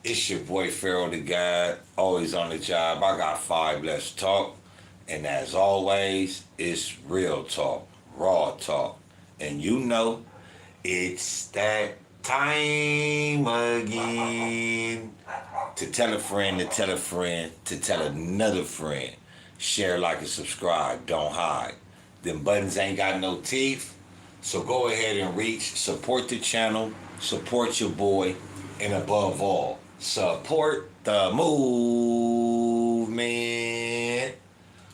It's your boy Pharaoh the God, always on the job. I got five, let's talk. And as always, it's real talk, raw talk. And you know, it's that time again to tell a friend, to tell a friend, to tell another friend. Share, like, and subscribe. Don't hide. Them buttons ain't got no teeth. So go ahead and reach, support the channel, support your boy, and above all, support the movement.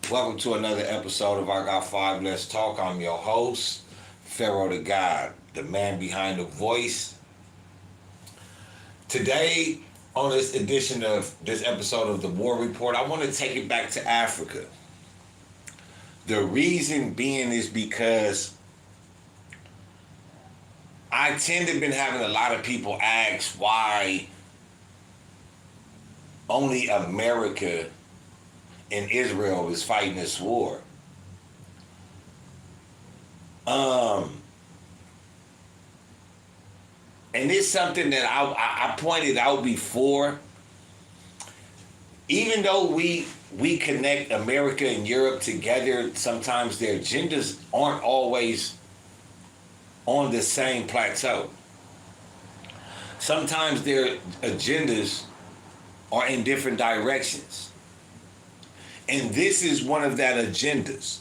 Welcome to another episode of I Got Five, Let's Talk. I'm your host, Pharaoh the God, the man behind the voice. Today, on this edition of this episode of the War Report, I want to take it back to Africa. The reason being is because I tend to been having a lot of people ask why only America and Israel is fighting this war. And it's something that I pointed out before. Even though we connect America and Europe together, sometimes their agendas aren't always on the same plateau. Sometimes their agendas are in different directions. And this is one of that agendas.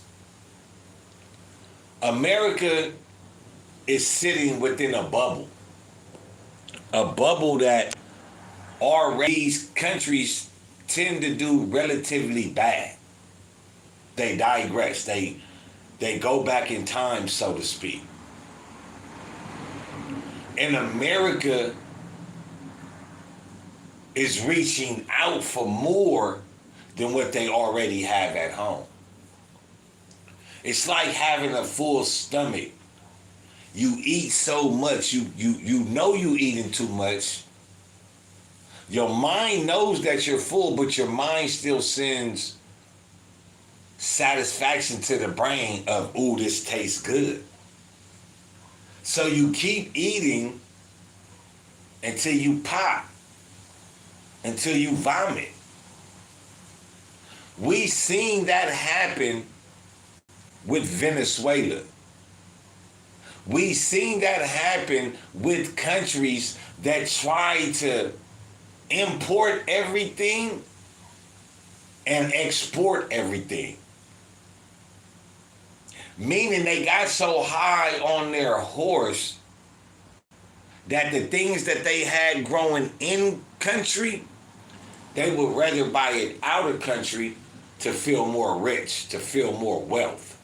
America is sitting within a bubble that already these countries tend to do relatively bad. They digress. They go back in time, so to speak. And America is reaching out for more than what they already have at home. It's like having a full stomach. You eat so much, you know you eating too much. Your mind knows that you're full, but your mind still sends satisfaction to the brain of, ooh, this tastes good. So you keep eating until you pop, until you vomit. We seen that happen with Venezuela. We seen that happen with countries that try to import everything and export everything. Meaning they got so high on their horse that the things that they had growing in country, they would rather buy it out of country to feel more rich, to feel more wealth.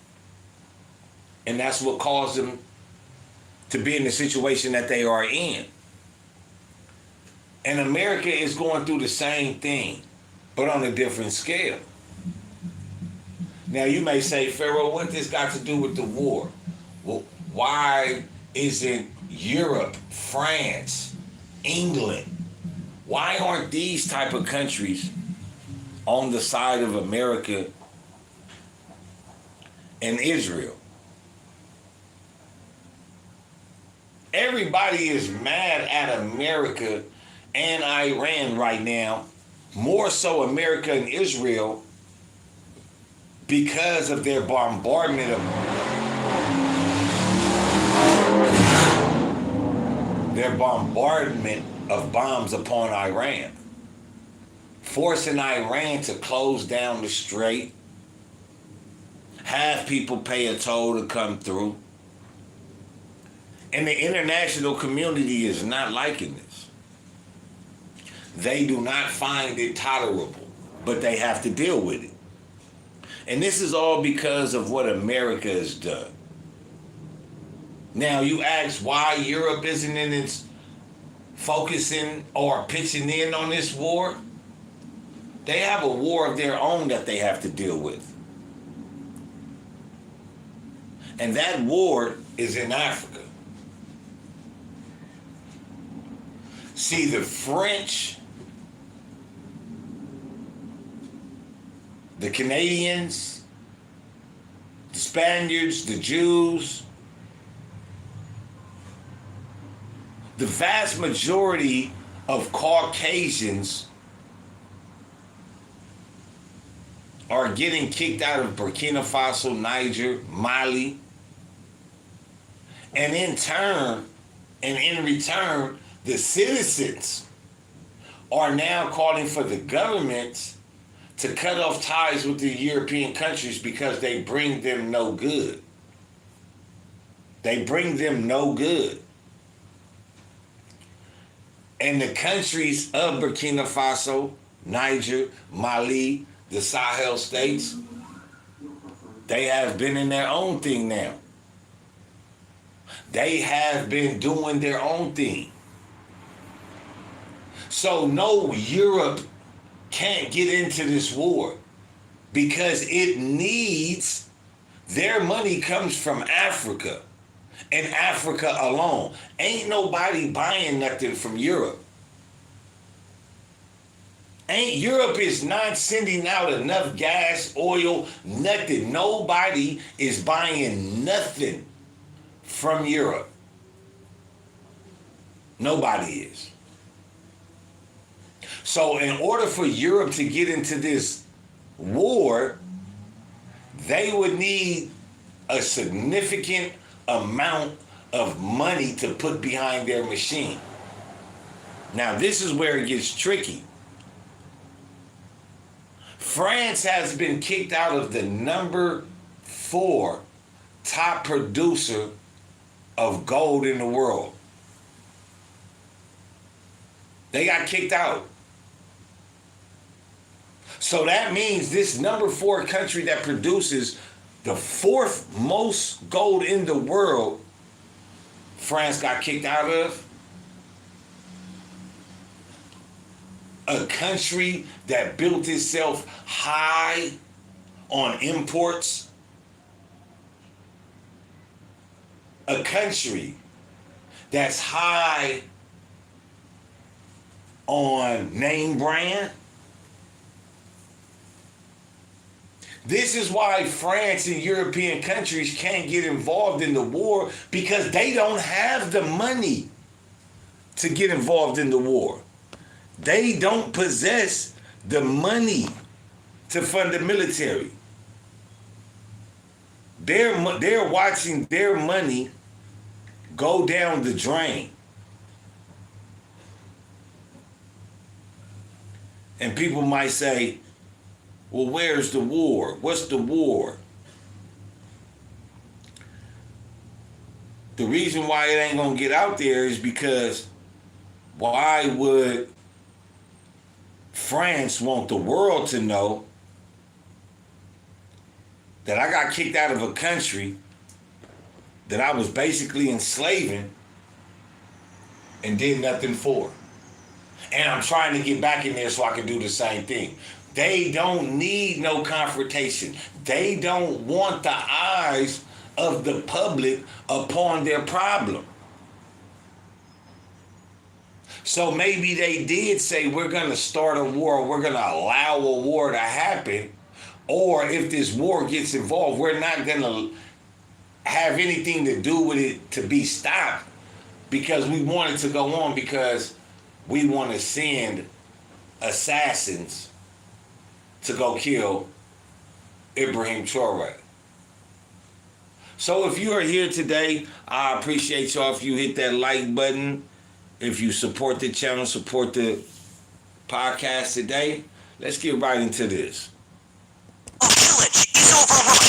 And that's what caused them to be in the situation that they are in. And America is going through the same thing, but on a different scale. Now you may say, Pharaoh, what this got to do with the war? Well, why isn't Europe, France, England, why aren't these type of countries on the side of America and Israel? Everybody is mad at America and Iran right now, more so America and Israel, because of their bombardment of bombs upon Iran, forcing Iran to close down the strait, have people pay a toll to come through. And the international community is not liking this. They do not find it tolerable, but they have to deal with it. And this is all because of what America has done. Now you ask why Europe isn't in its focusing or pitching in on this war. They have a war of their own that they have to deal with. And that war is in Africa. See, the French, the Canadians, the Spaniards, the Jews, the vast majority of Caucasians are getting kicked out of Burkina Faso, Niger, Mali, and in return, the citizens are now calling for the governments to cut off ties with the European countries because they bring them no good. They bring them no good. And the countries of Burkina Faso, Niger, Mali, the Sahel states, they have been in their own thing now. They have been doing their own thing. So no, Europe can't get into this war because it needs, their money comes from Africa and Africa alone. Ain't nobody buying nothing from Europe. Europe is not sending out enough gas, oil, nothing. Nobody is buying nothing from Europe. Nobody is. So in order for Europe to get into this war, they would need a significant amount of money to put behind their machine. Now this is where it gets tricky. France has been kicked out of the number 4 top producer of gold in the world. They got kicked out. So that means this number 4 country that produces the 4th most gold in the world, France got kicked out of. A country that built itself high on imports. A country that's high on name brand. This is why France and European countries can't get involved in the war, because they don't have the money to get involved in the war. They don't possess the money to fund the military. They're watching their money go down the drain. And people might say, well, where's the war? What's the war? The reason why it ain't gonna get out there is because why would France want the world to know that I got kicked out of a country that I was basically enslaving and did nothing for? And I'm trying to get back in there so I can do the same thing. They don't need no confrontation. They don't want the eyes of the public upon their problem. So maybe they did say, we're going to start a war, we're going to allow a war to happen, or if this war gets involved, we're not going to have anything to do with it to be stopped, because we want it to go on, because we want to send assassins to go kill Ibrahim Traore. So if you are here today, I appreciate y'all if you hit that like button. If you support the channel, support the podcast today. Let's get right into this. A village is overrun.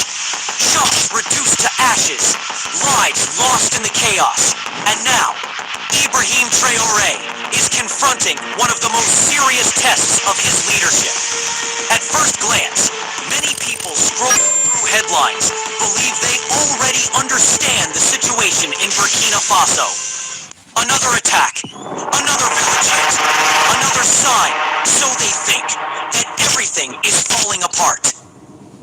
Shops reduced to ashes. Lives lost in the chaos. And now, Ibrahim Traore is confronting one of the most serious tests of his leadership. At first glance, many people scrolling through headlines believe they already understand the situation in Burkina Faso. Another attack, another village hit, another sign, so they think, that everything is falling apart.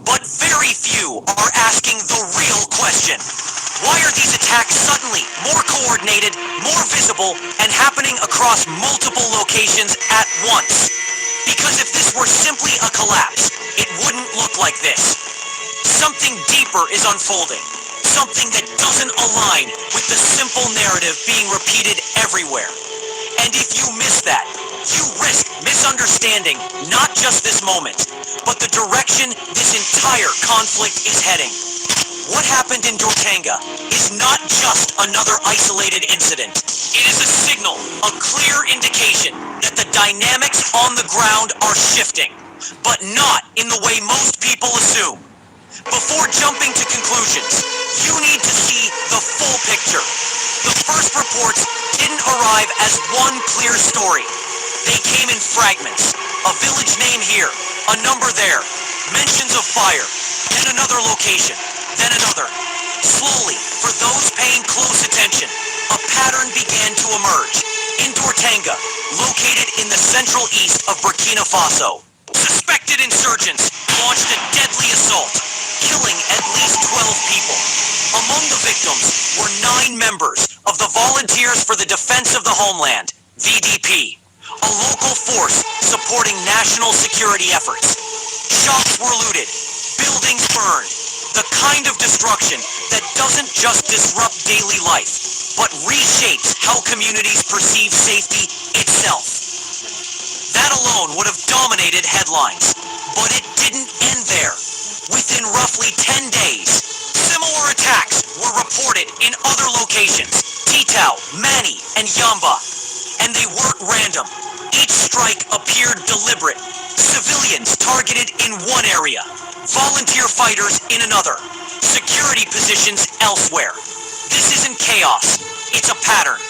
But very few are asking the real question. Why are these attacks suddenly more coordinated, more visible, and happening across multiple locations at once? Because if this were simply a collapse, it wouldn't look like this. Something deeper is unfolding. Something that doesn't align with the simple narrative being repeated everywhere. And if you miss that, you risk misunderstanding not just this moment, but the direction this entire conflict is heading. What happened in Dortanga is not just another isolated incident. It is a signal, a clear indication that the dynamics on the ground are shifting, but not in the way most people assume. Before jumping to conclusions, you need to see the full picture. The first reports didn't arrive as one clear story. They came in fragments. A village name here, a number there, mentions of fire, then another location, then another. Slowly, for those paying close attention, a pattern began to emerge. In Dortanga, located in the central east of Burkina Faso, suspected insurgents launched a deadly assault, killing at least 12 people. Among the victims were 9 members of the Volunteers for the Defense of the Homeland, VDP, a local force supporting national security efforts. Shops were looted, buildings burned, the kind of destruction that doesn't just disrupt daily life, but reshapes how communities perceive safety itself. That alone would have dominated headlines, but it didn't end there. Within roughly 10 days, similar attacks were reported in other locations, Titao, Mani, and Yamba. And they weren't random. Each strike appeared deliberate. Civilians targeted in one area, volunteer fighters in another, security positions elsewhere. This isn't chaos, it's a pattern.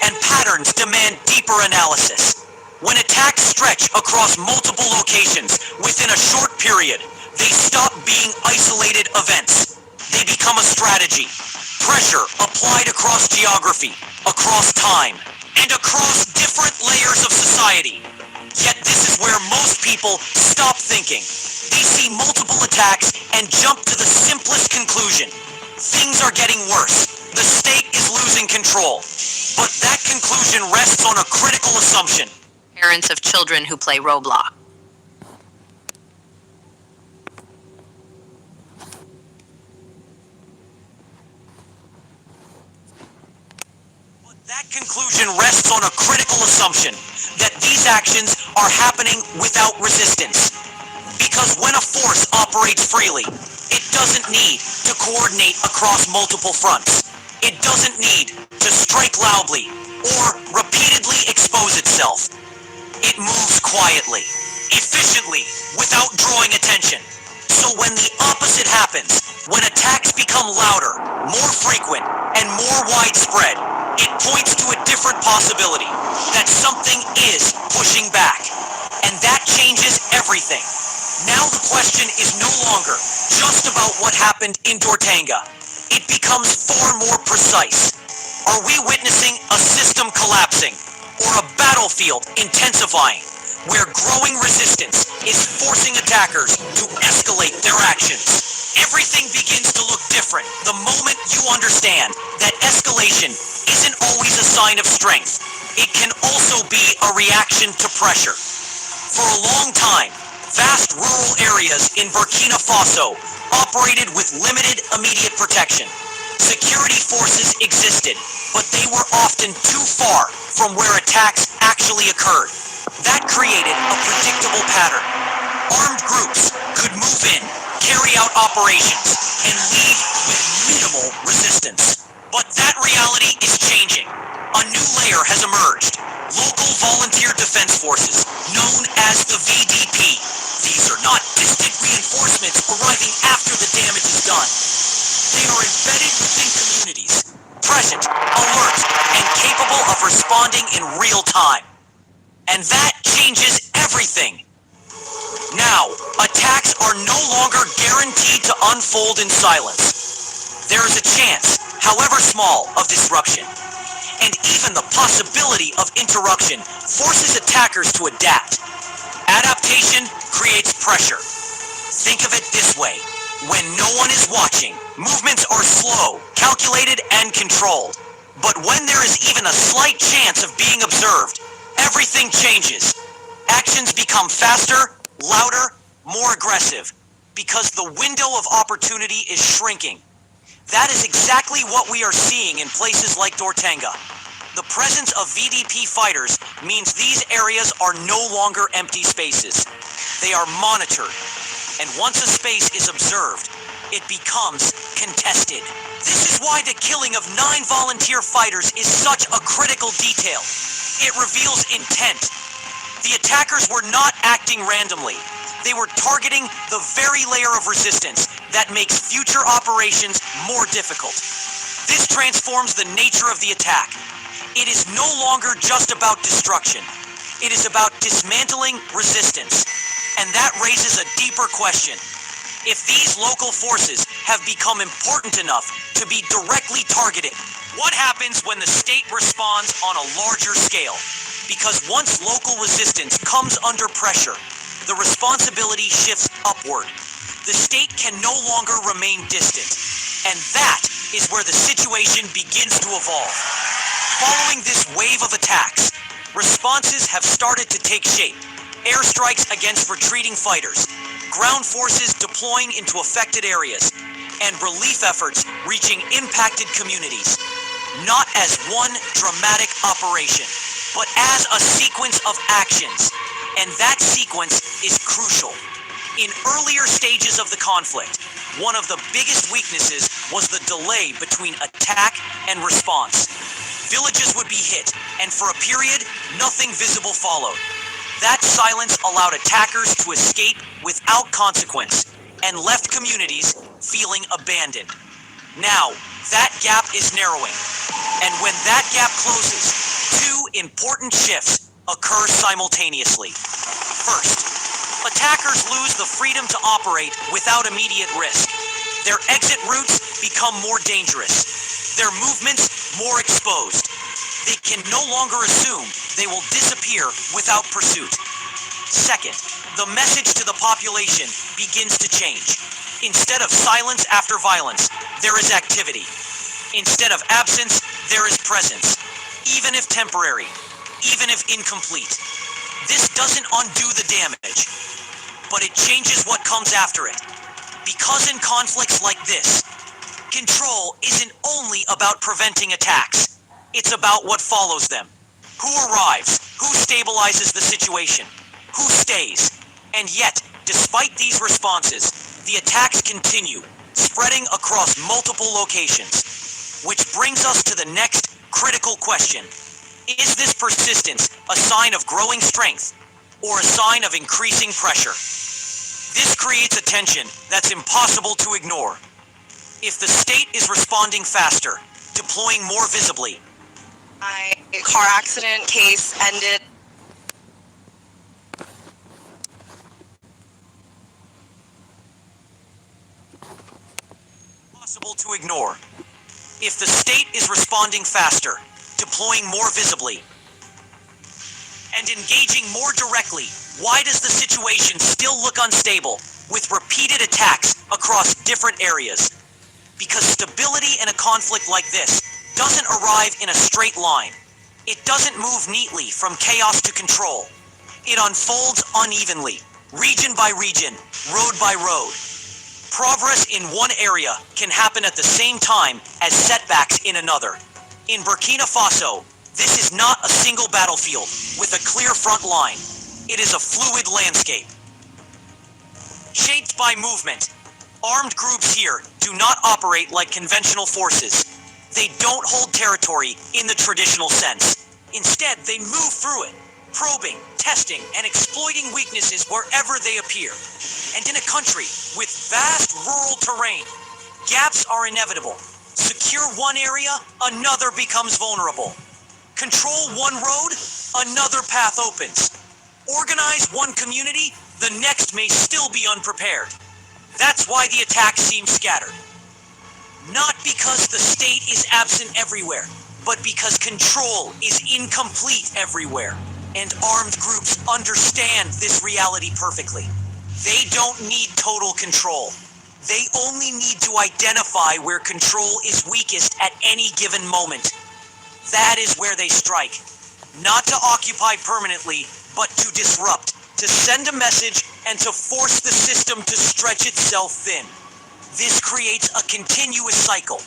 And patterns demand deeper analysis. When attacks stretch across multiple locations within a short period, they stop being isolated events. They become a strategy. Pressure applied across geography, across time, and across different layers of society. Yet this is where most people stop thinking. They see multiple attacks and jump to the simplest conclusion. Things are getting worse. The state is losing control. But that conclusion rests on a critical assumption. Parents of children who play Roblox. That conclusion rests on a critical assumption that these actions are happening without resistance. Because when a force operates freely, it doesn't need to coordinate across multiple fronts. It doesn't need to strike loudly or repeatedly expose itself. It moves quietly, efficiently, without drawing attention. So when the opposite happens, when attacks become louder, more frequent, and more widespread, it points to a different possibility, that something is pushing back. And that changes everything. Now the question is no longer just about what happened in Dortanga. It becomes far more precise. Are we witnessing a system collapsing, or a battlefield intensifying, where growing resistance is forcing attackers to escalate their actions? Everything begins to look different the moment you understand that escalation isn't always a sign of strength. It can also be a reaction to pressure. For a long time, vast rural areas in Burkina Faso operated with limited immediate protection. Security forces existed, but they were often too far from where attacks actually occurred. That created a predictable pattern. Armed groups could move in, carry out operations, and leave with minimal resistance. But that reality is changing. A new layer has emerged. Local volunteer defense forces, known as the VDP. These are not distant reinforcements arriving after the damage is done. They are embedded within communities, present, alert, and capable of responding in real time. And that changes everything. Now, attacks are no longer guaranteed to unfold in silence. There is a chance, however small, of disruption. And even the possibility of interruption forces attackers to adapt. Adaptation creates pressure. Think of it this way. When no one is watching, movements are slow, calculated, and controlled. But when there is even a slight chance of being observed, everything changes. Actions become faster, louder, more aggressive, because the window of opportunity is shrinking. That is exactly what we are seeing in places like Dortanga. The presence of VDP fighters means these areas are no longer empty spaces. They are monitored, and once a space is observed, it becomes contested. This is why the killing of 9 volunteer fighters is such a critical detail. It reveals intent. The attackers were not acting randomly. They were targeting the very layer of resistance that makes future operations more difficult. This transforms the nature of the attack. It is no longer just about destruction. It is about dismantling resistance. And that raises a deeper question. If these local forces have become important enough to be directly targeted, what happens when the state responds on a larger scale? Because once local resistance comes under pressure, the responsibility shifts upward. The state can no longer remain distant. And that is where the situation begins to evolve. Following this wave of attacks, responses have started to take shape. Airstrikes against retreating fighters, ground forces deploying into affected areas, and relief efforts reaching impacted communities. Not as one dramatic operation, but as a sequence of actions. And that sequence is crucial. In earlier stages of the conflict, one of the biggest weaknesses was the delay between attack and response. Villages would be hit, and for a period, nothing visible followed. That silence allowed attackers to escape without consequence, and left communities feeling abandoned. Now, that gap is narrowing. And when that gap closes, 2 important shifts occur simultaneously. First, attackers lose the freedom to operate without immediate risk. Their exit routes become more dangerous, their movements more exposed. They can no longer assume they will disappear without pursuit. Second, the message to the population begins to change. Instead of silence after violence, there is activity. Instead of absence, there is presence, even if temporary, even if incomplete. This doesn't undo the damage, but it changes what comes after it. Because in conflicts like this, control isn't only about preventing attacks. It's about what follows them. Who arrives? Who stabilizes the situation? Who stays? And yet, despite these responses, the attacks continue, spreading across multiple locations. Which brings us to the next critical question. Is this persistence a sign of growing strength or a sign of increasing pressure? This creates a tension that's impossible to ignore. If the state is responding faster, deploying more visibly, my car accident case ended. Impossible to ignore. If the state is responding faster, deploying more visibly, and engaging more directly, why does the situation still look unstable, with repeated attacks across different areas? Because stability in a conflict like this doesn't arrive in a straight line. It doesn't move neatly from chaos to control. It unfolds unevenly, region by region, road by road. Progress in one area can happen at the same time as setbacks in another. In Burkina Faso, this is not a single battlefield with a clear front line. It is a fluid landscape. Shaped by movement, armed groups here do not operate like conventional forces. They don't hold territory in the traditional sense. Instead, they move through it, probing, testing, and exploiting weaknesses wherever they appear. And in a country with vast rural terrain, gaps are inevitable. Secure one area, another becomes vulnerable. Control one road, another path opens. Organize one community, the next may still be unprepared. That's why the attack seems scattered. Not because the state is absent everywhere, but because control is incomplete everywhere. And armed groups understand this reality perfectly. They don't need total control. They only need to identify where control is weakest at any given moment. That is where they strike. Not to occupy permanently, but to disrupt, to send a message, and to force the system to stretch itself thin. This creates a continuous cycle.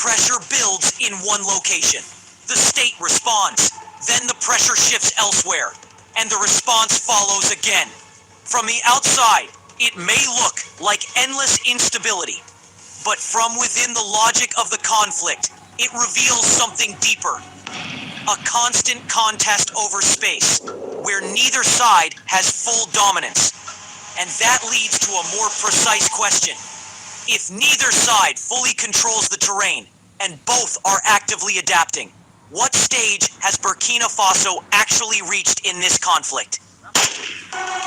Pressure builds in one location. The state responds. Then the pressure shifts elsewhere, and the response follows again. From the outside, it may look like endless instability, but from within the logic of the conflict, it reveals something deeper. A constant contest over space, where neither side has full dominance. And that leads to a more precise question. If neither side fully controls the terrain, and both are actively adapting, what stage has Burkina Faso actually reached in this conflict?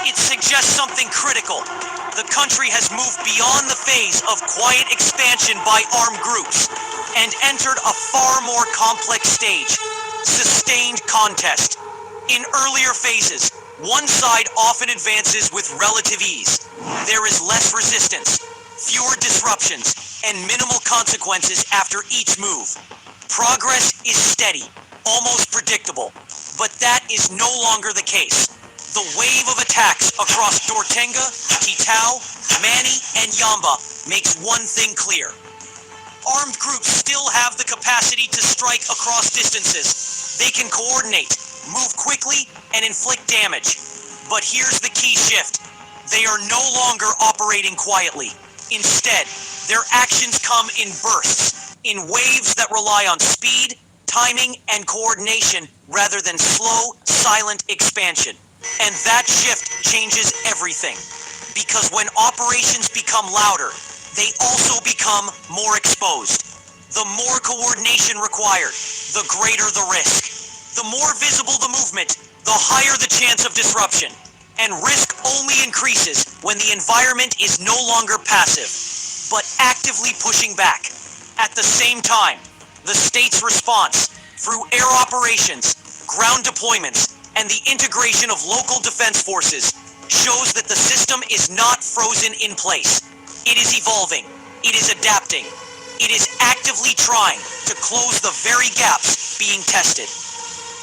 It suggests something critical. The country has moved beyond the phase of quiet expansion by armed groups and entered a far more complex stage, sustained contest. In earlier phases, one side often advances with relative ease. There is less resistance, fewer disruptions, and minimal consequences after each move. Progress is steady, almost predictable, but that is no longer the case. The wave of attacks across Dortenga, Titao, Mani, and Yamba makes one thing clear. Armed groups still have the capacity to strike across distances. They can coordinate, move quickly, and inflict damage. But here's the key shift. They are no longer operating quietly. Instead, their actions come in bursts, in waves that rely on speed, timing, and coordination rather than slow, silent expansion. And that shift changes everything. Because when operations become louder, they also become more exposed. The more coordination required, the greater the risk. The more visible the movement, the higher the chance of disruption. And risk only increases when the environment is no longer passive, but actively pushing back. At the same time, the state's response, through air operations, ground deployments, and the integration of local defense forces, shows that the system is not frozen in place. It is evolving. It is adapting. It is actively trying to close the very gaps being tested.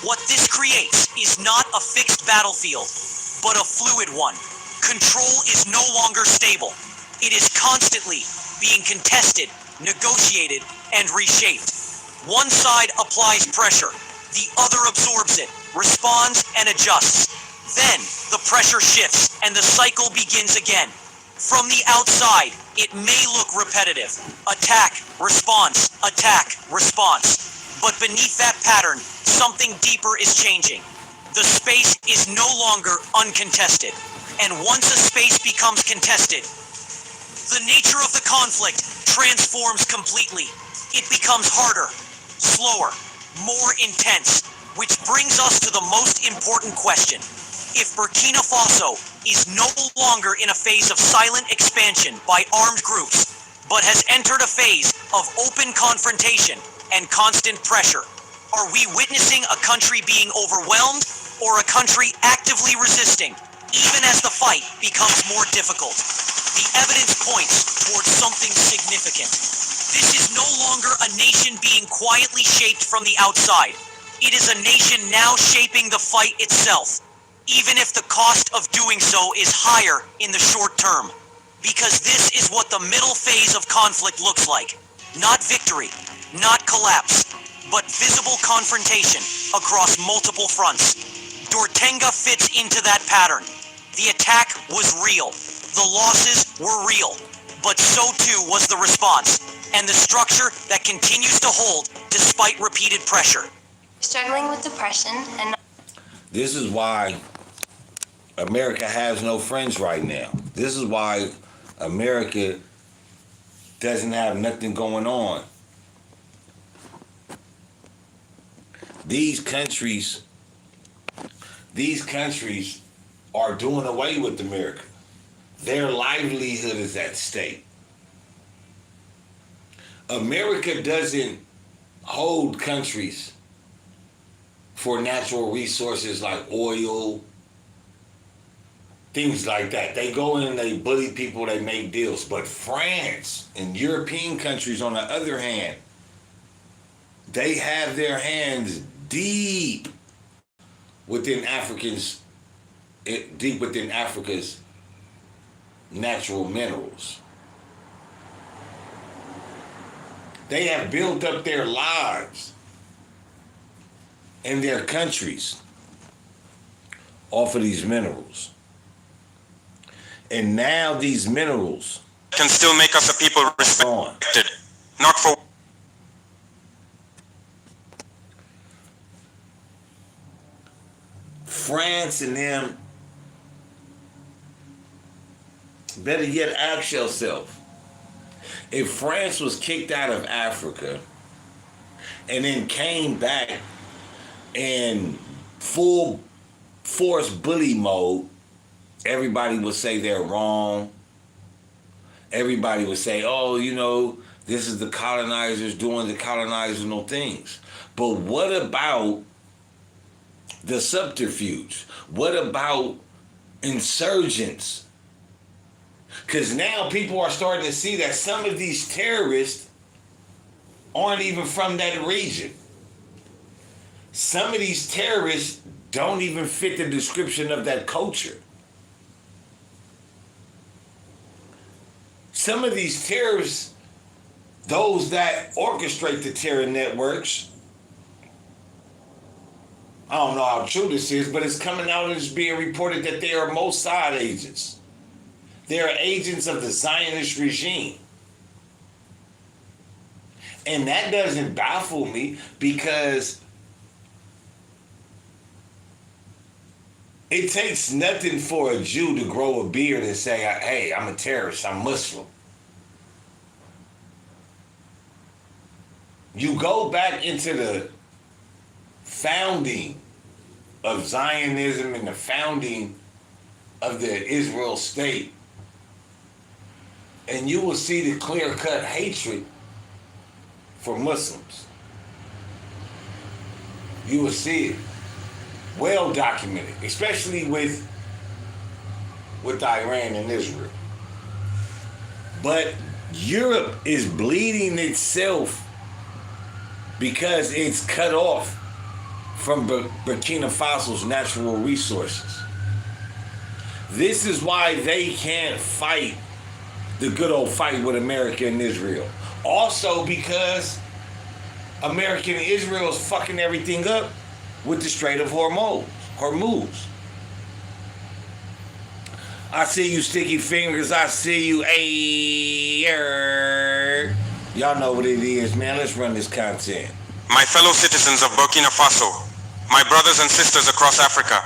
What this creates is not a fixed battlefield, but a fluid one. Control is no longer stable. It is constantly being contested, negotiated, and reshaped. One side applies pressure, the other absorbs it, responds, and adjusts. Then, the pressure shifts, and the cycle begins again. From the outside, it may look repetitive. Attack, response, attack, response. But beneath that pattern, something deeper is changing. The space is no longer uncontested. And once a space becomes contested, the nature of the conflict transforms completely. It becomes harder, slower, more intense, which brings us to the most important question. If Burkina Faso is no longer in a phase of silent expansion by armed groups, but has entered a phase of open confrontation and constant pressure, are we witnessing a country being overwhelmed or a country actively resisting, even as the fight becomes more difficult? The evidence points towards something significant. This is no longer a nation being quietly shaped from the outside. It is a nation now shaping the fight itself, even if the cost of doing so is higher in the short term. Because this is what the middle phase of conflict looks like. Not victory, not collapse, but visible confrontation across multiple fronts. Dortenga fits into that pattern. The attack was real. The losses were real. But so too was the response, and the structure that continues to hold despite repeated pressure. Struggling with depression and... This is why America has no friends right now. This is why America doesn't have nothing going on. These countries are doing away with America. Their livelihood is at stake. America doesn't hold countries for natural resources like oil, things like that. They go in and they bully people, they make deals. But France and European countries, on the other hand, they have their hands deep within Africa's natural minerals. They have built up their lives in their countries off of these minerals. And now these minerals can still make us a people respected, not for France and them. Better yet, ask yourself, if France was kicked out of Africa and then came back in full force bully mode, everybody would say they're wrong. Everybody would say, oh, you know, this is the colonizers doing the colonizational things. But what about the subterfuge? What about insurgents? Because now people are starting to see that some of these terrorists aren't even from that region. Some of these terrorists don't even fit the description of that culture. Some of these terrorists, those that orchestrate the terror networks, I don't know how true this is, but it's coming out and it's being reported that they are Mossad agents. They are agents of the Zionist regime. And that doesn't baffle me because it takes nothing for a Jew to grow a beard and say, hey, I'm a terrorist, I'm Muslim. You go back into the founding of Zionism and the founding of the Israel state, and you will see the clear-cut hatred for Muslims. You will see it well documented, especially with Iran and Israel. But Europe is bleeding itself because it's cut off from Burkina Faso's natural resources. This is why they can't fight the good old fight with America and Israel. Also because America and Israel is fucking everything up with the Strait of Hormuz. I see you, sticky fingers. I see you. Y'all know what it is, man. Let's run this content. my fellow citizens of Burkina Faso, my brothers and sisters across Africa,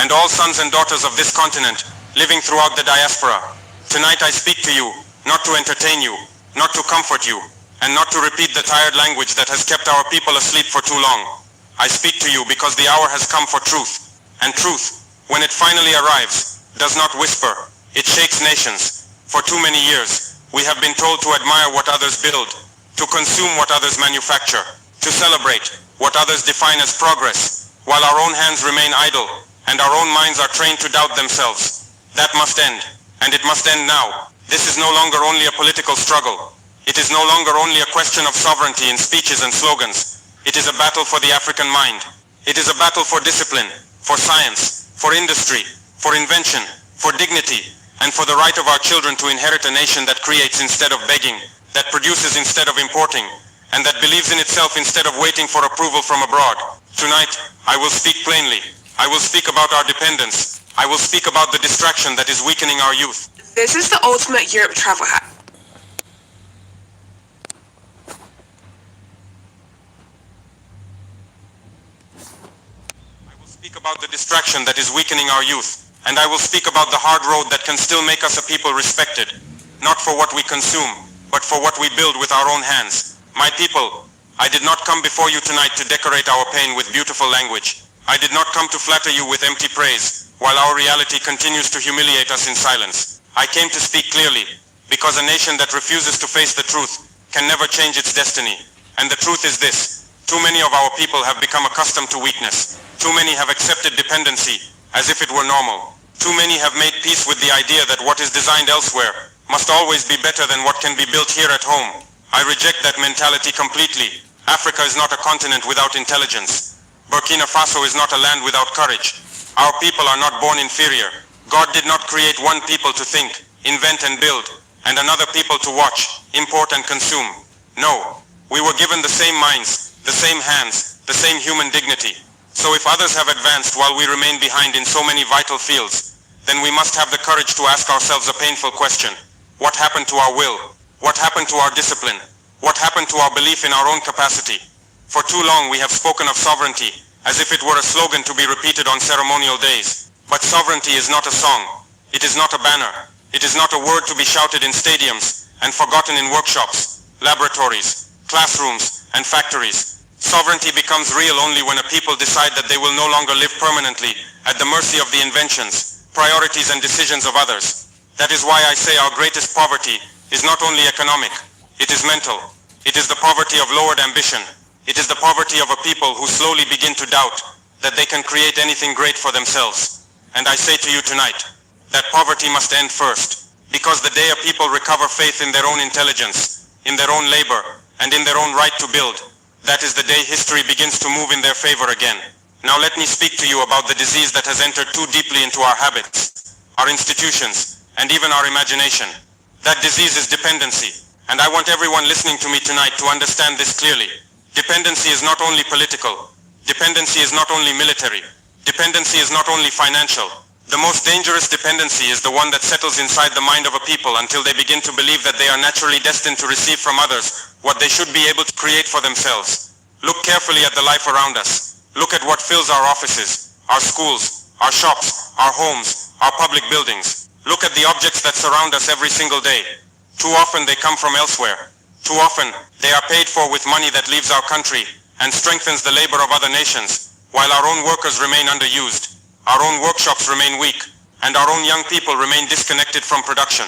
and all sons and daughters of this continent living throughout the diaspora. Tonight I speak to you, not to entertain you, not to comfort you, and not to repeat the tired language that has kept our people asleep for too long. I speak to you because the hour has come for truth, and truth, when it finally arrives, does not whisper, it shakes nations. For too many years, we have been told to admire what others build, to consume what others manufacture, to celebrate what others define as progress, while our own hands remain idle, and our own minds are trained to doubt themselves. That must end, and it must end now. This is no longer only a political struggle. It is no longer only a question of sovereignty in speeches and slogans. It is a battle for the African mind. It is a battle for discipline, for science, for industry, for invention, for dignity, and for the right of our children to inherit a nation that creates instead of begging, that produces instead of importing, and that believes in itself instead of waiting for approval from abroad. Tonight, I will speak plainly. I will speak about our dependence. I will speak about the distraction that is weakening our youth. This is the ultimate Europe travel hack. I will speak about the distraction that is weakening our youth. And I will speak about the hard road that can still make us a people respected, not for what we consume, but for what we build with our own hands. My people, I did not come before you tonight to decorate our pain with beautiful language. I did not come to flatter you with empty praise, while our reality continues to humiliate us in silence. I came to speak clearly, because a nation that refuses to face the truth can never change its destiny. And the truth is this: too many of our people have become accustomed to weakness. Too many have accepted dependency as if it were normal. Too many have made peace with the idea that what is designed elsewhere must always be better than what can be built here at home. I reject that mentality completely. Africa is not a continent without intelligence. Burkina Faso is not a land without courage. Our people are not born inferior. God did not create one people to think, invent and build, and another people to watch, import and consume. No, we were given the same minds, the same hands, the same human dignity. So if others have advanced while we remain behind in so many vital fields, then we must have the courage to ask ourselves a painful question. What happened to our will? What happened to our discipline? What happened to our belief in our own capacity? For too long we have spoken of sovereignty as if it were a slogan to be repeated on ceremonial days. But sovereignty is not a song. It is not a banner. It is not a word to be shouted in stadiums and forgotten in workshops, laboratories, classrooms, and factories. Sovereignty becomes real only when a people decide that they will no longer live permanently at the mercy of the inventions, priorities, and decisions of others. That is why I say our greatest poverty is not only economic, it is mental. It is the poverty of lowered ambition. It is the poverty of a people who slowly begin to doubt that they can create anything great for themselves. And I say to you tonight, that poverty must end first, because the day a people recover faith in their own intelligence, in their own labor, and in their own right to build, that is the day history begins to move in their favor again. Now let me speak to you about the disease that has entered too deeply into our habits, our institutions, and even our imagination. That disease is dependency, and I want everyone listening to me tonight to understand this clearly. Dependency is not only political. Dependency is not only military. Dependency is not only financial. The most dangerous dependency is the one that settles inside the mind of a people until they begin to believe that they are naturally destined to receive from others what they should be able to create for themselves. Look carefully at the life around us. Look at what fills our offices, our schools, our shops, our homes, our public buildings. Look at the objects that surround us every single day. Too often they come from elsewhere. Too often they are paid for with money that leaves our country and strengthens the labor of other nations, while our own workers remain underused. Our own workshops remain weak, and our own young people remain disconnected from production.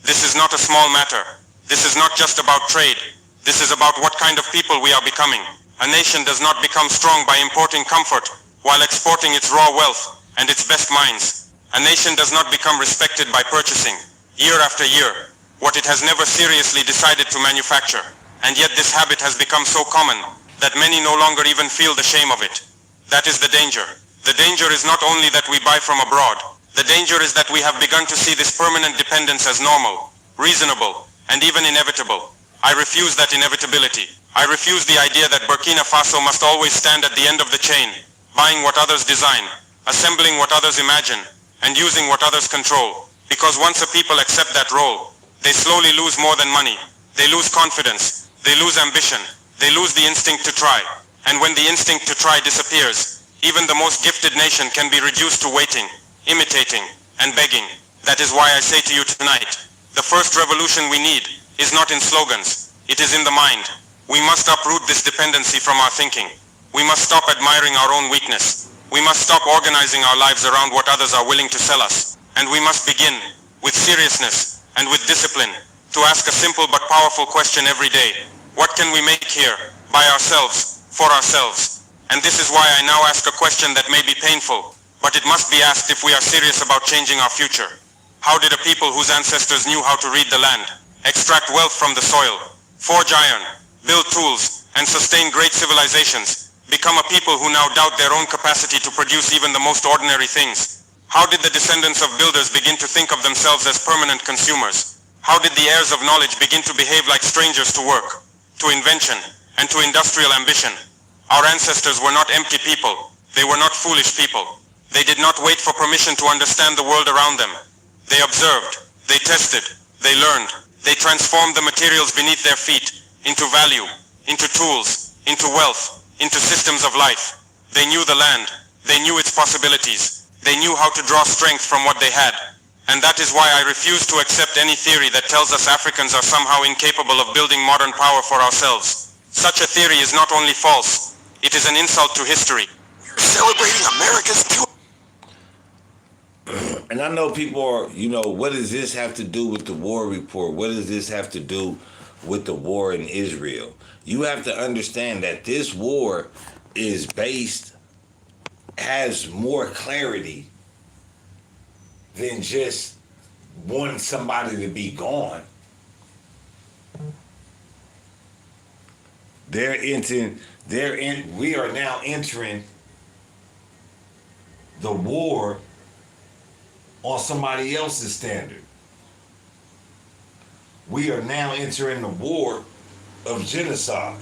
This is not a small matter. This is not just about trade. This is about what kind of people we are becoming. A nation does not become strong by importing comfort while exporting its raw wealth and its best minds. A nation does not become respected by purchasing, year after year, what it has never seriously decided to manufacture. And yet this habit has become so common that many no longer even feel the shame of it. That is the danger. The danger is not only that we buy from abroad. The danger is that we have begun to see this permanent dependence as normal, reasonable, and even inevitable. I refuse that inevitability. I refuse the idea that Burkina Faso must always stand at the end of the chain, buying what others design, assembling what others imagine, and using what others control. Because once a people accept that role, they slowly lose more than money. They lose confidence. They lose ambition. They lose the instinct to try. And when the instinct to try disappears, even the most gifted nation can be reduced to waiting, imitating, and begging. That is why I say to you tonight, the first revolution we need is not in slogans, it is in the mind. We must uproot this dependency from our thinking. We must stop admiring our own weakness. We must stop organizing our lives around what others are willing to sell us. And we must begin, with seriousness and with discipline, to ask a simple but powerful question every day. What can we make here, by ourselves, for ourselves? And this is why I now ask a question that may be painful, but it must be asked if we are serious about changing our future. How did a people whose ancestors knew how to read the land, extract wealth from the soil, forge iron, build tools, and sustain great civilizations, become a people who now doubt their own capacity to produce even the most ordinary things? How did the descendants of builders begin to think of themselves as permanent consumers? How did the heirs of knowledge begin to behave like strangers to work, to invention, and to industrial ambition? Our ancestors were not empty people. They were not foolish people. They did not wait for permission to understand the world around them. They observed, they tested, they learned, they transformed the materials beneath their feet into value, into tools, into wealth, into systems of life. They knew the land, they knew its possibilities, they knew how to draw strength from what they had. And that is why I refuse to accept any theory that tells us Africans are somehow incapable of building modern power for ourselves. Such a theory is not only false, it is an insult to history. We're celebrating America's pure. And I know people are, what does this have to do with the war report? What does this have to do with the war in Israel? You have to understand that this war has more clarity than just wanting somebody to be gone. We are now entering the war on somebody else's standard. We are now entering the war of genocide.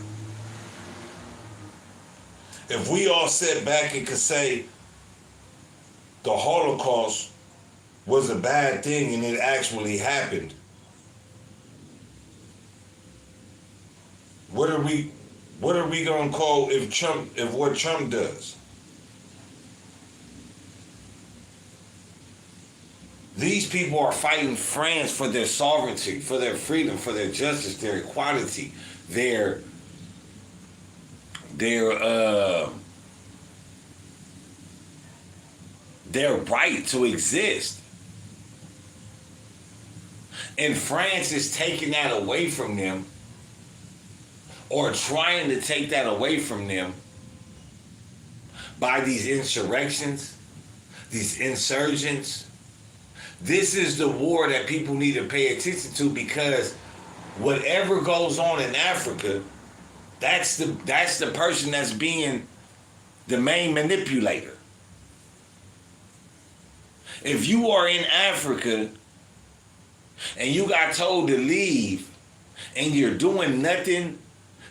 if we all sat back and could say the Holocaust was a bad thing and it actually happened, what are we gonna call if what Trump does? These people are fighting France for their sovereignty, for their freedom, for their justice, their equality, their right to exist. And France is taking that away from them, or trying to take that away from them by these insurrections, these insurgents. This is the war that people need to pay attention to, because whatever goes on in Africa, that's the person that's being the main manipulator. If you are in Africa and you got told to leave and you're doing nothing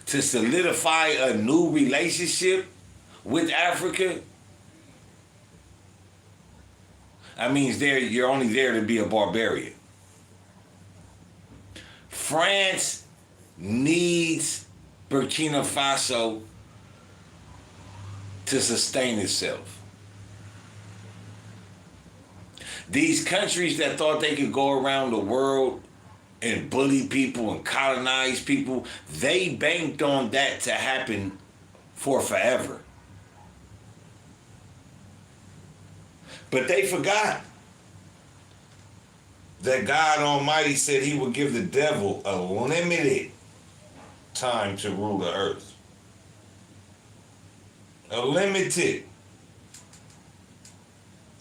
to solidify a new relationship with Africa, that means you're only there to be a barbarian. France needs Burkina Faso to sustain itself. These countries that thought they could go around the world and bully people and colonize people, they banked on that to happen for forever. But they forgot that God Almighty said he would give the devil a limited time to rule the earth. A limited.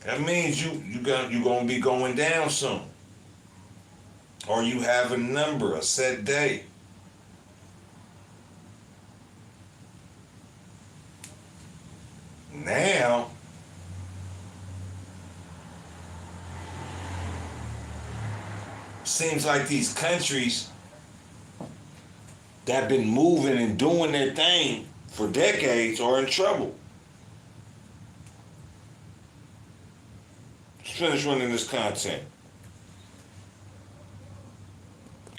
That means you're gonna be going down soon. Or you have a number, a set day. Now, seems like these countries that have been moving and doing their thing for decades are in trouble. Let's finish running this content.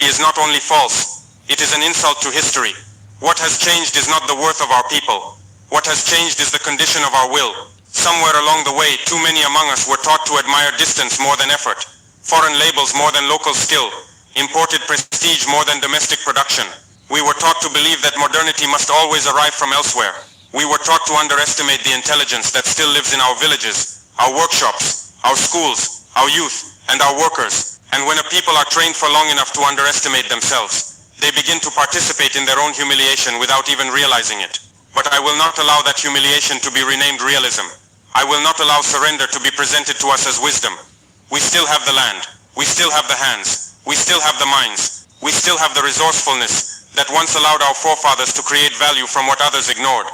Is not only false, it is an insult to history. What has changed is not the worth of our people. What has changed is the condition of our will. Somewhere along the way, too many among us were taught to admire distance more than effort, foreign labels more than local skill, imported prestige more than domestic production. We were taught to believe that modernity must always arrive from elsewhere. We were taught to underestimate the intelligence that still lives in our villages, our workshops, our schools, our youth, and our workers. And when a people are trained for long enough to underestimate themselves, they begin to participate in their own humiliation without even realizing it. But I will not allow that humiliation to be renamed realism. I will not allow surrender to be presented to us as wisdom. We still have the land. We still have the hands. We still have the minds. We still have the resourcefulness that once allowed our forefathers to create value from what others ignored.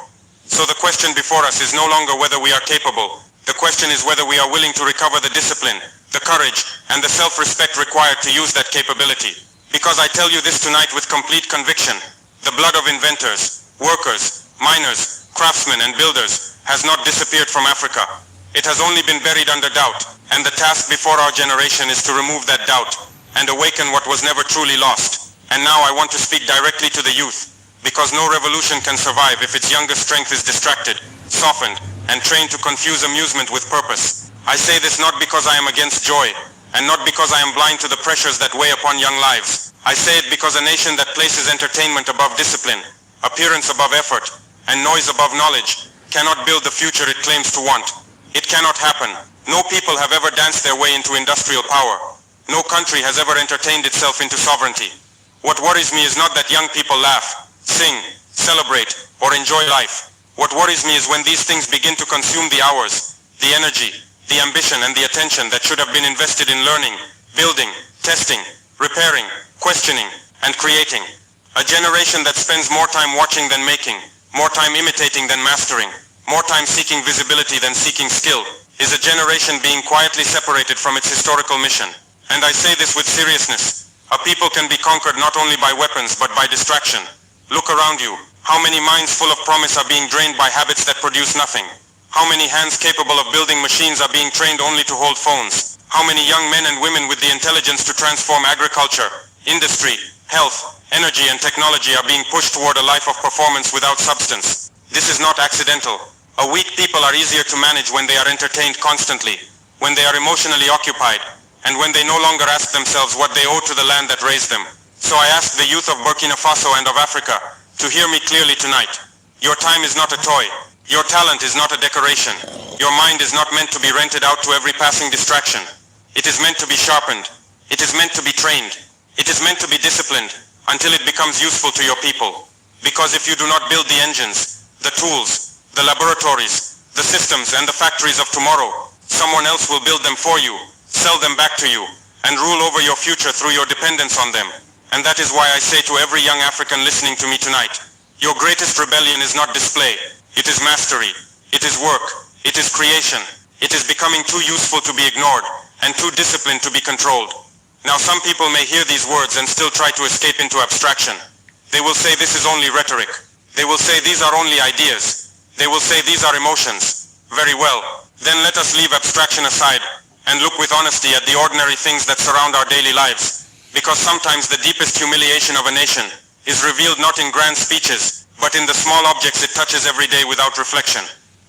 So the question before us is no longer whether we are capable. The question is whether we are willing to recover the discipline, the courage, and the self-respect required to use that capability. Because I tell you this tonight with complete conviction, the blood of inventors, workers, miners, craftsmen, and builders has not disappeared from Africa. It has only been buried under doubt, and the task before our generation is to remove that doubt and awaken what was never truly lost. And now I want to speak directly to the youth, because no revolution can survive if its younger strength is distracted, softened, and trained to confuse amusement with purpose. I say this not because I am against joy, and not because I am blind to the pressures that weigh upon young lives. I say it because a nation that places entertainment above discipline, appearance above effort, and noise above knowledge cannot build the future it claims to want. It cannot happen. No people have ever danced their way into industrial power. No country has ever entertained itself into sovereignty. What worries me is not that young people laugh, sing, celebrate, or enjoy life. What worries me is when these things begin to consume the hours, the energy, the ambition, and the attention that should have been invested in learning, building, testing, repairing, questioning, and creating. A generation that spends more time watching than making, more time imitating than mastering, more time seeking visibility than seeking skill, is a generation being quietly separated from its historical mission. And I say this with seriousness. A people can be conquered not only by weapons but by distraction. Look around you. How many minds full of promise are being drained by habits that produce nothing? How many hands capable of building machines are being trained only to hold phones? How many young men and women with the intelligence to transform agriculture, industry, health, energy and technology are being pushed toward a life of performance without substance? This is not accidental. A weak people are easier to manage when they are entertained constantly, when they are emotionally occupied, and when they no longer ask themselves what they owe to the land that raised them. So I ask the youth of Burkina Faso and of Africa to hear me clearly tonight. Your time is not a toy. Your talent is not a decoration. Your mind is not meant to be rented out to every passing distraction. It is meant to be sharpened. It is meant to be trained. It is meant to be disciplined until it becomes useful to your people. Because if you do not build the engines, the tools, the laboratories, the systems and the factories of tomorrow, someone else will build them for you, sell them back to you, and rule over your future through your dependence on them. And that is why I say to every young African listening to me tonight, your greatest rebellion is not display. It is mastery. It is work. It is creation. It is becoming too useful to be ignored and too disciplined to be controlled. Now some people may hear these words and still try to escape into abstraction. They will say this is only rhetoric. They will say these are only ideas. They will say these are emotions. Very well. Then let us leave abstraction aside and look with honesty at the ordinary things that surround our daily lives. Because sometimes the deepest humiliation of a nation is revealed not in grand speeches, but in the small objects it touches every day without reflection.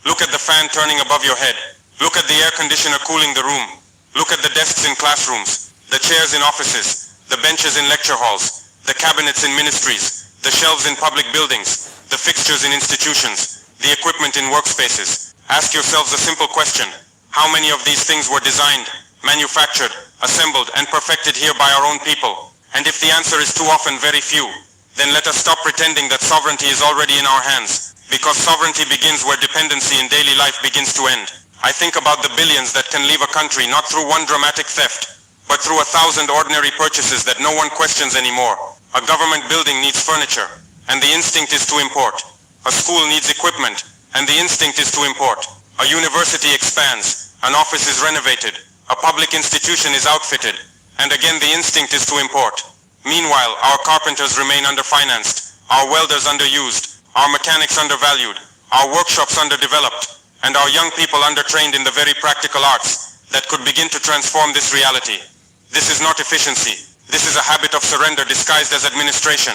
Look at the fan turning above your head. Look at the air conditioner cooling the room. Look at the desks in classrooms, the chairs in offices, the benches in lecture halls, the cabinets in ministries, the shelves in public buildings, the fixtures in institutions, the equipment in workspaces. Ask yourselves a simple question. How many of these things were designed, manufactured, assembled, and perfected here by our own people? And if the answer is too often very few, then let us stop pretending that sovereignty is already in our hands, because sovereignty begins where dependency in daily life begins to end. I think about the billions that can leave a country not through one dramatic theft, but through 1,000 ordinary purchases that no one questions anymore. A government building needs furniture, and the instinct is to import. A school needs equipment, and the instinct is to import. A university expands, an office is renovated, a public institution is outfitted, and again the instinct is to import. Meanwhile, our carpenters remain underfinanced, our welders underused, our mechanics undervalued, our workshops underdeveloped, and our young people undertrained in the very practical arts that could begin to transform this reality. This is not efficiency. This is a habit of surrender disguised as administration,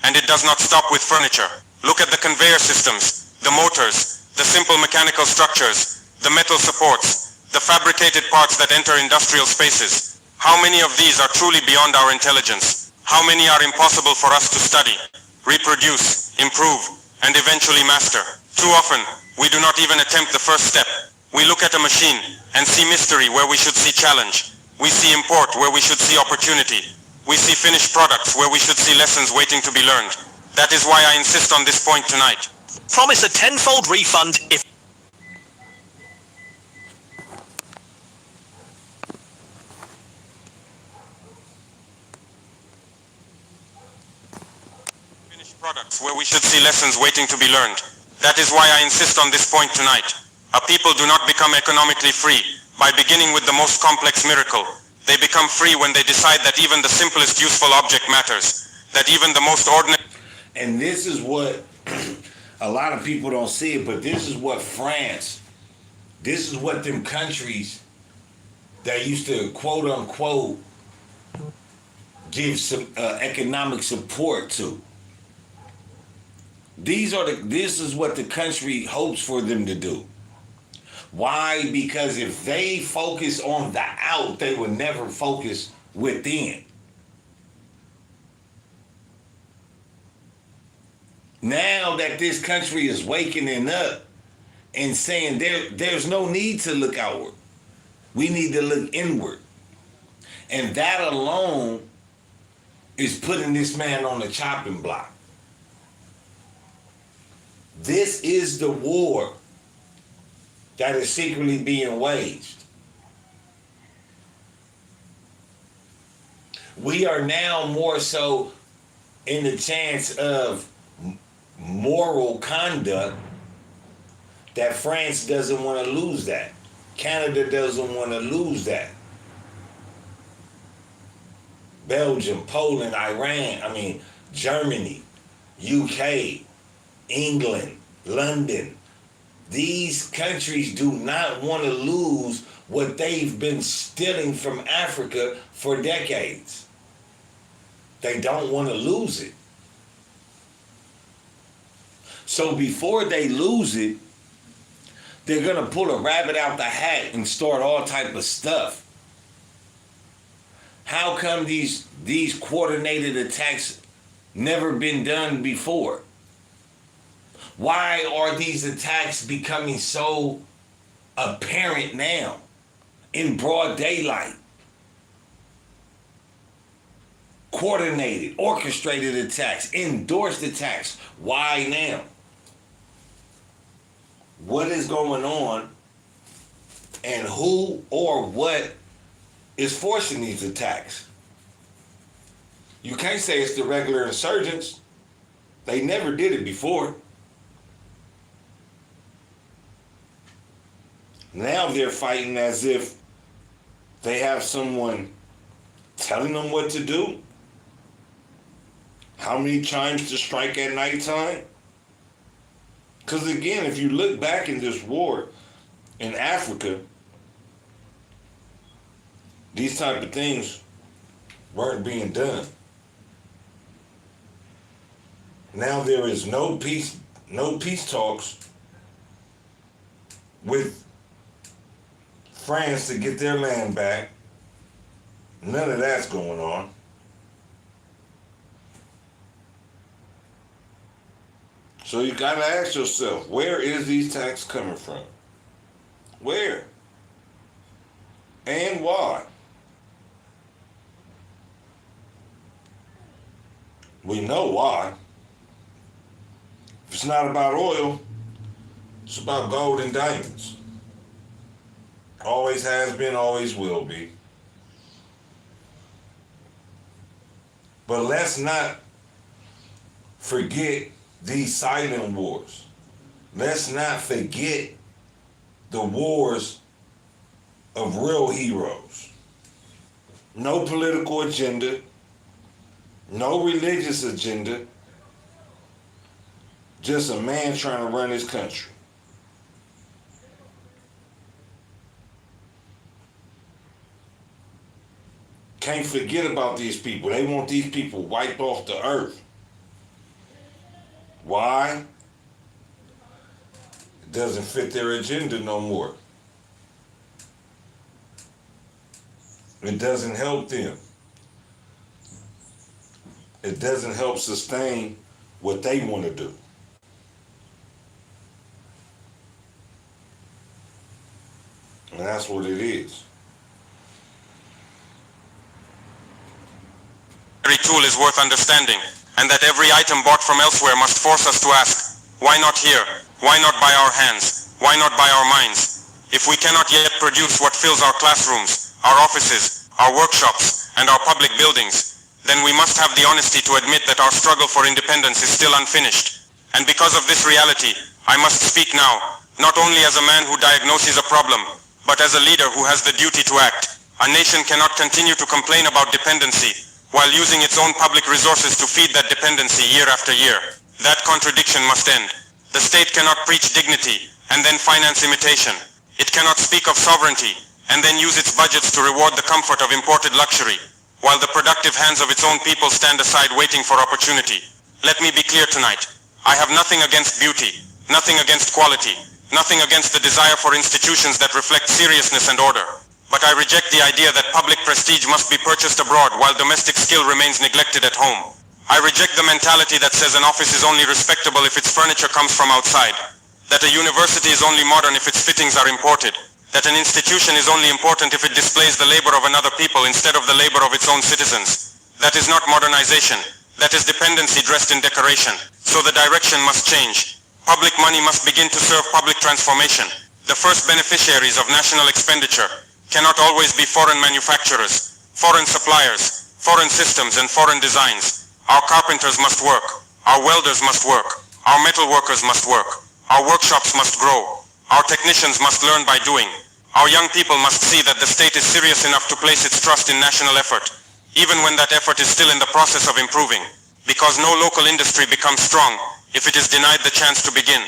and it does not stop with furniture. Look at the conveyor systems, the motors, the simple mechanical structures, the metal supports, the fabricated parts that enter industrial spaces. How many of these are truly beyond our intelligence? How many are impossible for us to study, reproduce, improve, and eventually master? Too often, we do not even attempt the first step. We look at a machine and see mystery where we should see challenge. We see import where we should see opportunity. We see finished products where we should see lessons waiting to be learned. That is why I insist on this point tonight. Promise a tenfold refund if Products where we should see lessons waiting to be learned. That is why I insist on this point tonight. A people do not become economically free by beginning with the most complex miracle. They become free when they decide that even the simplest useful object matters, that even the most ordinary... And this is what a lot of people don't see it, but this is what France, this is what them countries that used to quote unquote give some economic support to. This is what the country hopes for them to do. Why? Because if they focus on the out, they will never focus within. Now that this country is waking up and saying there's no need to look outward. We need to look inward. And that alone is putting this man on the chopping block. This is the war that is secretly being waged. We are now more so in the chance of moral conduct that France doesn't want to lose that. Canada doesn't want to lose that. Belgium, Poland, Iran, Germany, UK, England, London. These countries do not want to lose what they've been stealing from Africa for decades. They don't want to lose it. So before they lose it, they're going to pull a rabbit out the hat and start all type of stuff. How come these coordinated attacks never been done before? Why are these attacks becoming so apparent now in broad daylight? Coordinated, orchestrated attacks, endorsed attacks. Why now? What is going on, and who or what is forcing these attacks? You can't say it's the regular insurgents. They never did it before. Now they're fighting as if they have someone telling them what to do, how many times to strike at nighttime. Because again, if you look back in this war in Africa, these type of things weren't being done. Now there is no peace talks with France to get their land back. None of that's going on. So you gotta ask yourself, where is these attacks coming from? Where? And why? We know why. If it's not about oil, it's about gold and diamonds. Always has been, always will be. But let's not forget these silent wars. Let's not forget the wars of real heroes. No political agenda, no religious agenda, just a man trying to run his country. Can't forget about these people. They want these people wiped off the earth. Why? It doesn't fit their agenda no more. It doesn't help them. It doesn't help sustain what they want to do. And that's what it is. Every tool is worth understanding, and that every item bought from elsewhere must force us to ask, why not here? Why not by our hands? Why not by our minds? If we cannot yet produce what fills our classrooms, our offices, our workshops, and our public buildings, then we must have the honesty to admit that our struggle for independence is still unfinished. And because of this reality, I must speak now, not only as a man who diagnoses a problem, but as a leader who has the duty to act. A nation cannot continue to complain about dependency while using its own public resources to feed that dependency year after year. That contradiction must end. The state cannot preach dignity and then finance imitation. It cannot speak of sovereignty and then use its budgets to reward the comfort of imported luxury, while the productive hands of its own people stand aside waiting for opportunity. Let me be clear tonight. I have nothing against beauty, nothing against quality, nothing against the desire for institutions that reflect seriousness and order. But I reject the idea that public prestige must be purchased abroad while domestic skill remains neglected at home. I reject the mentality that says an office is only respectable if its furniture comes from outside, that a university is only modern if its fittings are imported, that an institution is only important if it displays the labor of another people instead of the labor of its own citizens. That is not modernization. That is dependency dressed in decoration. So the direction must change. Public money must begin to serve public transformation. The first beneficiaries of national expenditure cannot always be foreign manufacturers, foreign suppliers, foreign systems and foreign designs. Our carpenters must work. Our welders must work. Our metal workers must work. Our workshops must grow. Our technicians must learn by doing. Our young people must see that the state is serious enough to place its trust in national effort, even when that effort is still in the process of improving. Because no local industry becomes strong if it is denied the chance to begin.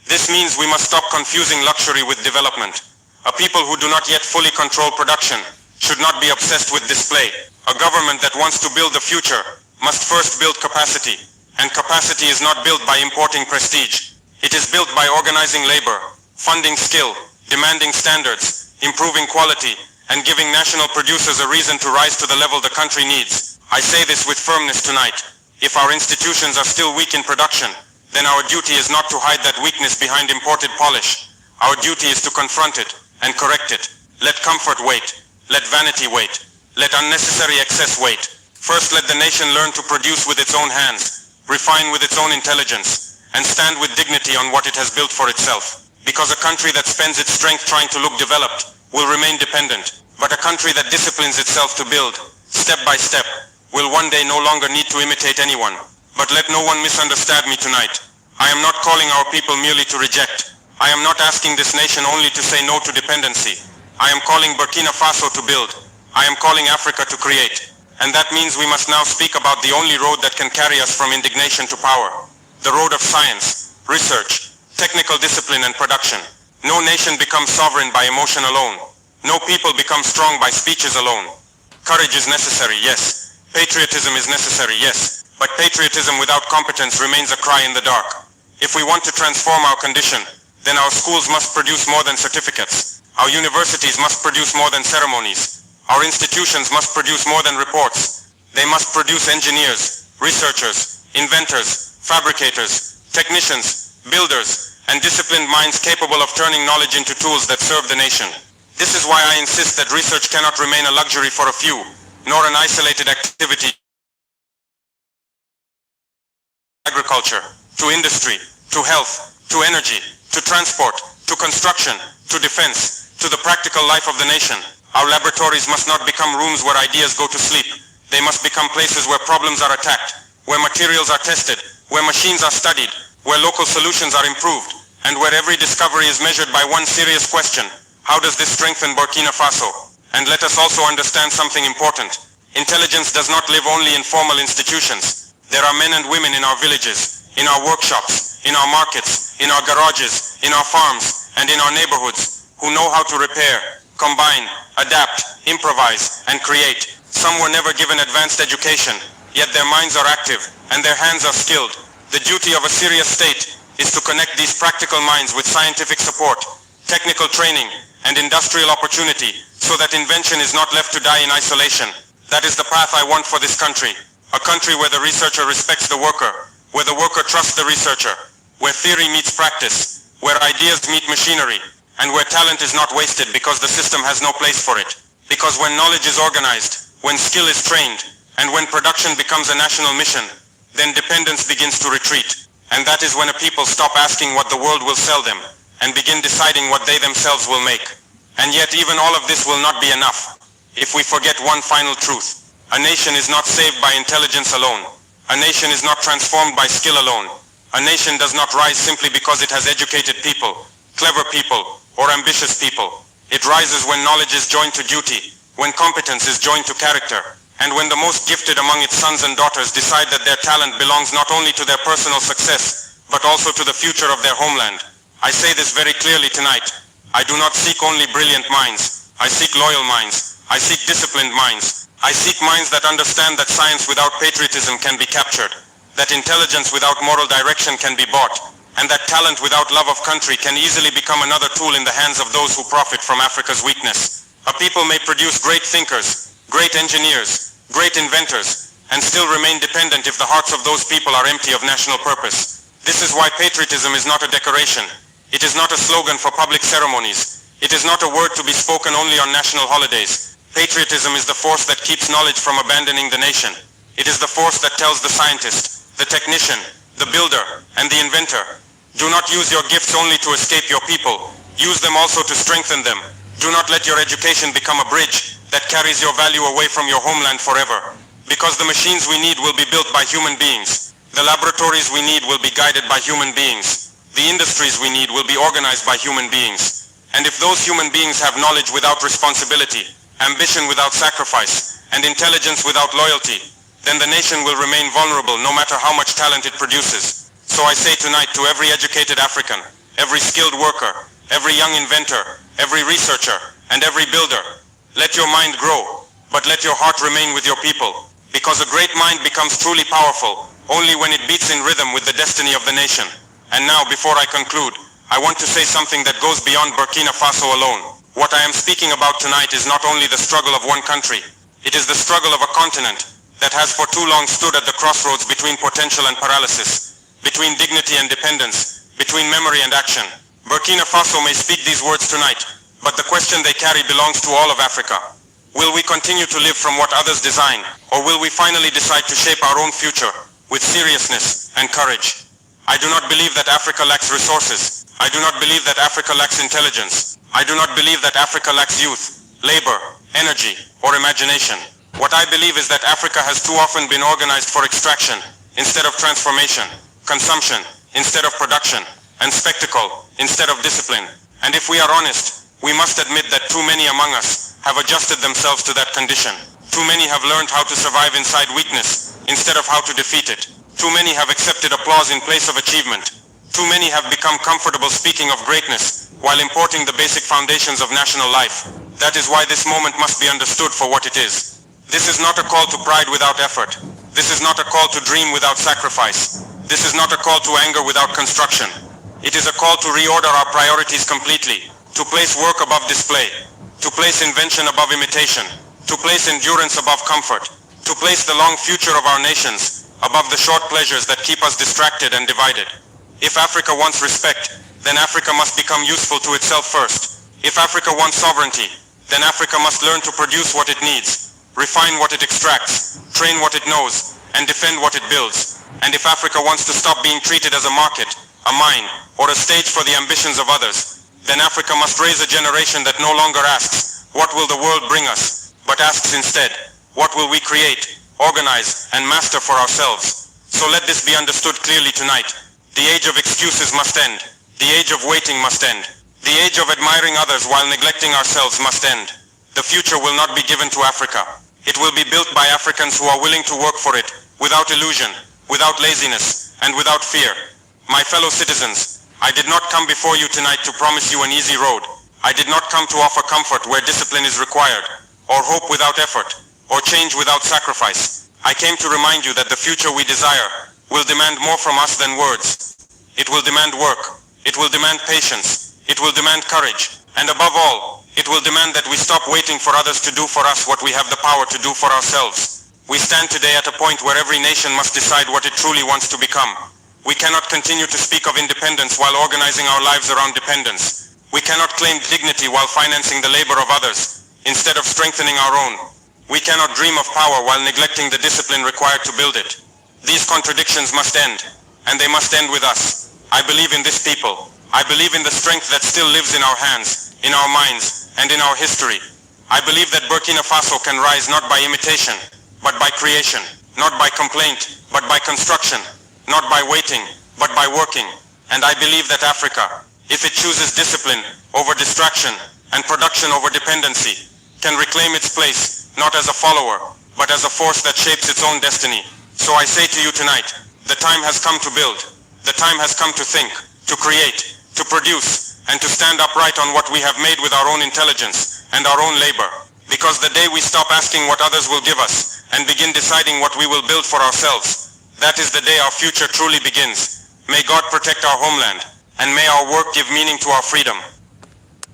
This means we must stop confusing luxury with development. A people who do not yet fully control production should not be obsessed with display. A government that wants to build the future must first build capacity, and capacity is not built by importing prestige. It is built by organizing labor, funding skill, demanding standards, improving quality, and giving national producers a reason to rise to the level the country needs. I say this with firmness tonight. If our institutions are still weak in production, then our duty is not to hide that weakness behind imported polish. Our duty is to confront it and correct it. Let comfort wait. Let vanity wait. Let unnecessary excess wait. First, let the nation learn to produce with its own hands, refine with its own intelligence, and stand with dignity on what it has built for itself. Because a country that spends its strength trying to look developed will remain dependent, but a country that disciplines itself to build, step by step, will one day no longer need to imitate anyone. But let no one misunderstand me tonight. I am not calling our people merely to reject. I am not asking this nation only to say no to dependency. I am calling Burkina Faso to build. I am calling Africa to create. And that means we must now speak about the only road that can carry us from indignation to power. The road of science, research, technical discipline and production. No nation becomes sovereign by emotion alone. No people become strong by speeches alone. Courage is necessary, yes. Patriotism is necessary, yes. But patriotism without competence remains a cry in the dark. If we want to transform our condition, then our schools must produce more than certificates. Our universities must produce more than ceremonies. Our institutions must produce more than reports. They must produce engineers, researchers, inventors, fabricators, technicians, builders, and disciplined minds capable of turning knowledge into tools that serve the nation. This is why I insist that research cannot remain a luxury for a few, nor an isolated activity. Agriculture, to industry, to health, to energy, to transport, to construction, to defense, to the practical life of the nation. Our laboratories must not become rooms where ideas go to sleep. They must become places where problems are attacked, where materials are tested, where machines are studied, where local solutions are improved, and where every discovery is measured by one serious question: how does this strengthen Burkina Faso? And let us also understand something important. Intelligence does not live only in formal institutions. There are men and women in our villages, in our workshops, in our markets, in our garages, in our farms, and in our neighborhoods, who know how to repair, combine, adapt, improvise, and create. Some were never given advanced education, yet their minds are active, and their hands are skilled. The duty of a serious state is to connect these practical minds with scientific support, technical training, and industrial opportunity, so that invention is not left to die in isolation. That is the path I want for this country. A country where the researcher respects the worker, where the worker trusts the researcher, where theory meets practice, where ideas meet machinery, and where talent is not wasted because the system has no place for it. Because when knowledge is organized, when skill is trained, and when production becomes a national mission, then dependence begins to retreat. And that is when a people stop asking what the world will sell them, and begin deciding what they themselves will make. And yet even all of this will not be enough if we forget one final truth. A nation is not saved by intelligence alone. A nation is not transformed by skill alone. A nation does not rise simply because it has educated people, clever people, or ambitious people. It rises when knowledge is joined to duty, when competence is joined to character, and when the most gifted among its sons and daughters decide that their talent belongs not only to their personal success, but also to the future of their homeland. I say this very clearly tonight. I do not seek only brilliant minds. I seek loyal minds. I seek disciplined minds. I seek minds that understand that science without patriotism can be captured, that intelligence without moral direction can be bought, and that talent without love of country can easily become another tool in the hands of those who profit from Africa's weakness. A people may produce great thinkers, great engineers, great inventors, and still remain dependent if the hearts of those people are empty of national purpose. This is why patriotism is not a decoration. It is not a slogan for public ceremonies. It is not a word to be spoken only on national holidays. Patriotism is the force that keeps knowledge from abandoning the nation. It is the force that tells the scientist, the technician, the builder, and the inventor, do not use your gifts only to escape your people. Use them also to strengthen them. Do not let your education become a bridge that carries your value away from your homeland forever. Because the machines we need will be built by human beings. The laboratories we need will be guided by human beings. The industries we need will be organized by human beings. And if those human beings have knowledge without responsibility, ambition without sacrifice, and intelligence without loyalty, then the nation will remain vulnerable no matter how much talent it produces. So I say tonight to every educated African, every skilled worker, every young inventor, every researcher, and every builder, let your mind grow, but let your heart remain with your people, because a great mind becomes truly powerful only when it beats in rhythm with the destiny of the nation. And now, before I conclude, I want to say something that goes beyond Burkina Faso alone. What I am speaking about tonight is not only the struggle of one country, it is the struggle of a continent that has for too long stood at the crossroads between potential and paralysis, between dignity and dependence, between memory and action. Burkina Faso may speak these words tonight, but the question they carry belongs to all of Africa. Will we continue to live from what others design, or will we finally decide to shape our own future with seriousness and courage? I do not believe that Africa lacks resources. I do not believe that Africa lacks intelligence. I do not believe that Africa lacks youth, labor, energy, or imagination. What I believe is that Africa has too often been organized for extraction instead of transformation, consumption instead of production, and spectacle instead of discipline. And if we are honest, we must admit that too many among us have adjusted themselves to that condition. Too many have learned how to survive inside weakness instead of how to defeat it. Too many have accepted applause in place of achievement. Too many have become comfortable speaking of greatness while importing the basic foundations of national life. That is why this moment must be understood for what it is. This is not a call to pride without effort. This is not a call to dream without sacrifice. This is not a call to anger without construction. It is a call to reorder our priorities completely, to place work above display, to place invention above imitation, to place endurance above comfort, to place the long future of our nations above the short pleasures that keep us distracted and divided. If Africa wants respect, then Africa must become useful to itself first. If Africa wants sovereignty, then Africa must learn to produce what it needs, refine what it extracts, train what it knows, and defend what it builds. And if Africa wants to stop being treated as a market, a mine, or a stage for the ambitions of others, then Africa must raise a generation that no longer asks, what will the world bring us, but asks instead, what will we create, organize, and master for ourselves? So let this be understood clearly tonight. The age of excuses must end. The age of waiting must end. The age of admiring others while neglecting ourselves must end. The future will not be given to Africa. It will be built by Africans who are willing to work for it, without illusion, without laziness, and without fear. My fellow citizens, I did not come before you tonight to promise you an easy road. I did not come to offer comfort where discipline is required, or hope without effort, or change without sacrifice. I came to remind you that the future we desire will demand more from us than words. It will demand work. It will demand patience. It will demand courage. And above all, it will demand that we stop waiting for others to do for us what we have the power to do for ourselves. We stand today at a point where every nation must decide what it truly wants to become. We cannot continue to speak of independence while organizing our lives around dependence. We cannot claim dignity while financing the labor of others, instead of strengthening our own. We cannot dream of power while neglecting the discipline required to build it. These contradictions must end, and they must end with us. I believe in this people. I believe in the strength that still lives in our hands, in our minds, and in our history. I believe that Burkina Faso can rise not by imitation, but by creation, not by complaint, but by construction, not by waiting, but by working. And I believe that Africa, if it chooses discipline over distraction and production over dependency, can reclaim its place, not as a follower, but as a force that shapes its own destiny. So I say to you tonight, the time has come to build. The time has come to think, to create, to produce, and to stand upright on what we have made with our own intelligence and our own labor. Because the day we stop asking what others will give us and begin deciding what we will build for ourselves, that is the day our future truly begins. May God protect our homeland, and may our work give meaning to our freedom.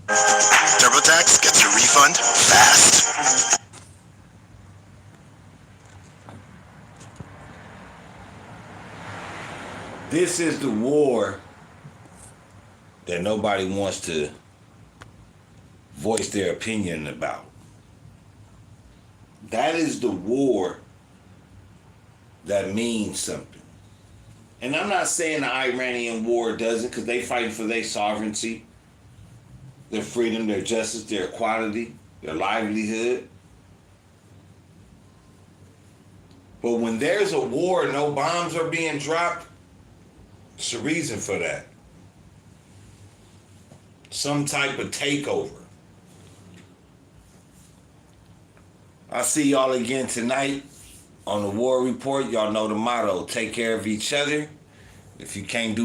TurboTax gets your refund fast. This is the war that nobody wants to voice their opinion about. That is the war that means something. And I'm not saying the Iranian war doesn't, because they fighting for their sovereignty, their freedom, their justice, their equality, their livelihood. But when there's a war and no bombs are being dropped, it's a reason for that. Some type of takeover. I'll see y'all again tonight on the War Report. Y'all know the motto: take care of each other, If you can't do